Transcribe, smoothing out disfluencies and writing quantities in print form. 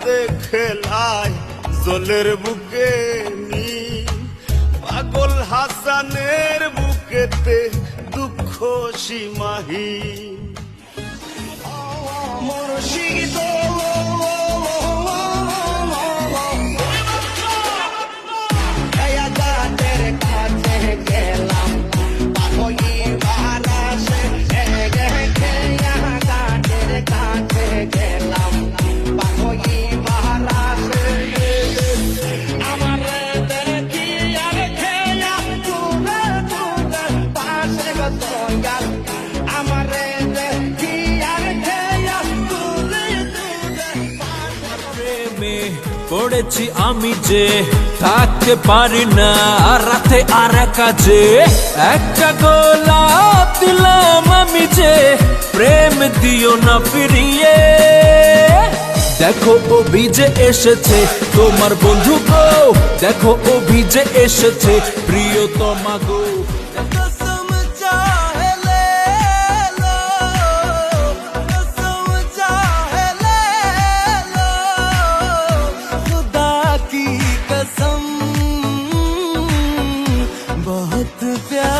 রাতে খেলায় জলের বুকে নি পাগল হাসানের বুকেতে দুঃখ সীমাহীন মুর্শিদ পড়েছি আমি যে থাকতে পারি না রাতে আর কাজে একটা গোলাপ দিলাম আমি যে প্রেম দিও না ফিরিয়ে দেখো ও ভিজে এসেছে তোমার বন্ধু গো দেখো ও ভিজে এসেছে প্রিয়তমা গো बहुत प्यार